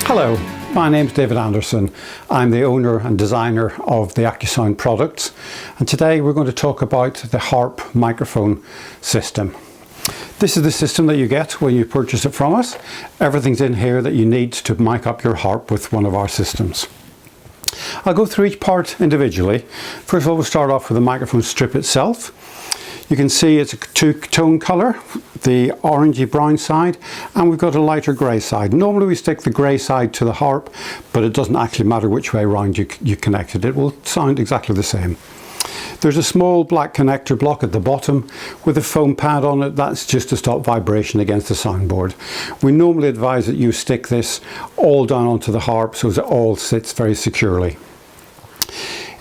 Hello, my name's David Anderson. I'm the owner and designer of the Accusound products, and today we're going to talk about the Harp microphone system. This is the system that you get when you purchase it from us. Everything's in here that you need to mic up your harp with one of our systems. I'll go through each part individually. First of all, we'll start off with the microphone strip itself. You can see it's a two-tone colour, the orangey brown side, and we've got a lighter grey side. Normally we stick the grey side to the harp, but it doesn't actually matter which way around you connect it. It will sound exactly the same. There's a small black connector block at the bottom with a foam pad on it. That's just to stop vibration against the soundboard. We normally advise that you stick this all down onto the harp so that it all sits very securely.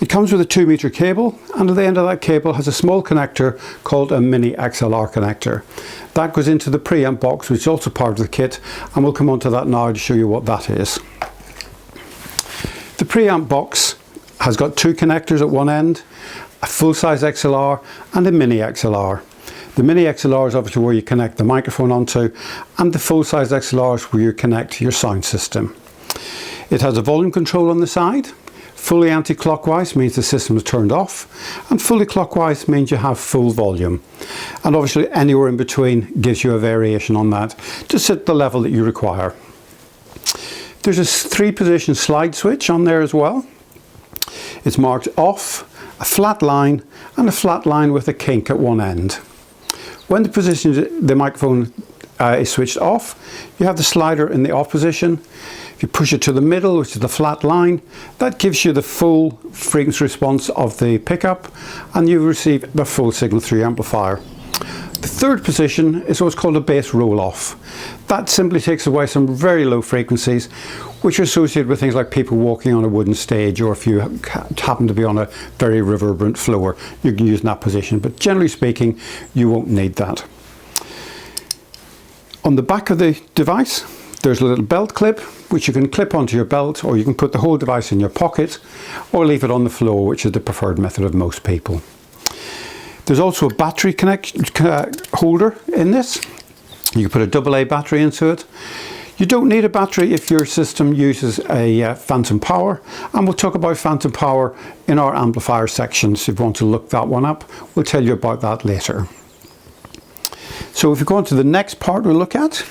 It comes with a 2-meter cable, and at the end of that cable has a small connector called a mini XLR connector. That goes into the preamp box, which is also part of the kit, and we'll come on to that now to show you what that is. The preamp box has got 2 connectors at one end, a full-size XLR and a mini XLR. The mini XLR is obviously where you connect the microphone onto, and the full-size XLR is where you connect your sound system. It has a volume control on the side. Fully anti-clockwise means the system is turned off, and fully clockwise means you have full volume. And obviously anywhere in between gives you a variation on that to set the level that you require. There's a 3-position slide switch on there as well. It's marked off, a flat line, and a flat line with a kink at one end. When the microphone is switched off, you have the slider in the off position. If you push it to the middle, which is the flat line, that gives you the full frequency response of the pickup, and you receive the full signal through your amplifier. The 3rd position is what's called a bass roll-off. That simply takes away some very low frequencies which are associated with things like people walking on a wooden stage, or if you happen to be on a very reverberant floor, you can use in that position, but generally speaking you won't need that. On the back of the device there's a little belt clip which you can clip onto your belt, or you can put the whole device in your pocket or leave it on the floor, which is the preferred method of most people. There's also a battery holder in this. You can put a AA battery into it. You don't need a battery if your system uses a phantom power, and we'll talk about phantom power in our amplifier section, so if you want to look that one up, we'll tell you about that later. So if we go on to the next part we'll look at,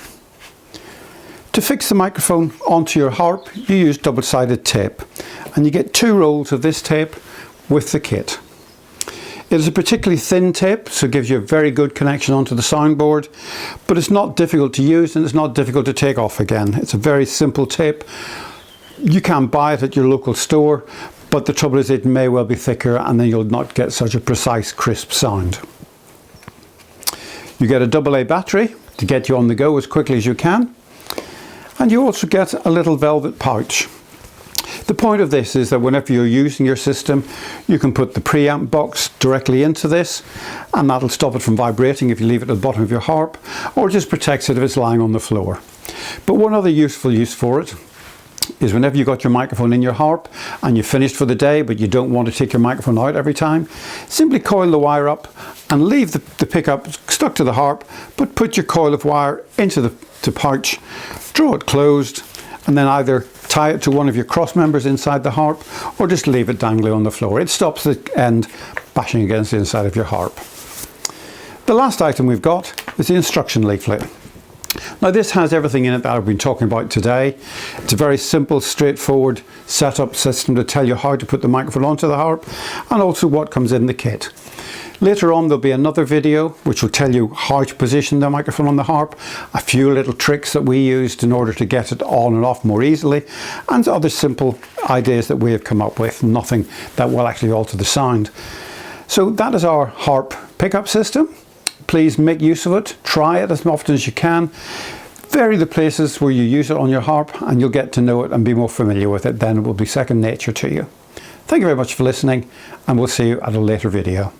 to fix the microphone onto your harp you use double-sided tape, and you get 2 rolls of this tape with the kit. It is a particularly thin tape, so it gives you a very good connection onto the soundboard, but it's not difficult to use and it's not difficult to take off again. It's a very simple tape. You can buy it at your local store, but the trouble is it may well be thicker and then you'll not get such a precise, crisp sound. You get a AA battery to get you on the go as quickly as you can, and you also get a little velvet pouch. The point of this is that whenever you're using your system, you can put the preamp box directly into this, and that'll stop it from vibrating if you leave it at the bottom of your harp, or just protects it if it's lying on the floor. But one other useful use for it is whenever you've got your microphone in your harp and you're finished for the day but you don't want to take your microphone out every time, simply coil the wire up and leave the pickup stuck to the harp, but put your coil of wire into the pouch, draw it closed, and then either tie it to one of your cross members inside the harp or just leave it dangling on the floor. It stops the end bashing against the inside of your harp. The last item we've got is the instruction leaflet. Now this has everything in it that I've been talking about today. It's a very simple, straightforward setup system to tell you how to put the microphone onto the harp, and also what comes in the kit. Later on there'll be another video which will tell you how to position the microphone on the harp, a few little tricks that we used in order to get it on and off more easily, and other simple ideas that we have come up with, nothing that will actually alter the sound. So that is our harp pickup system. Please make use of it, try it as often as you can, vary the places where you use it on your harp, and you'll get to know it and be more familiar with it. Then it will be second nature to you. Thank you very much for listening, and we'll see you at a later video.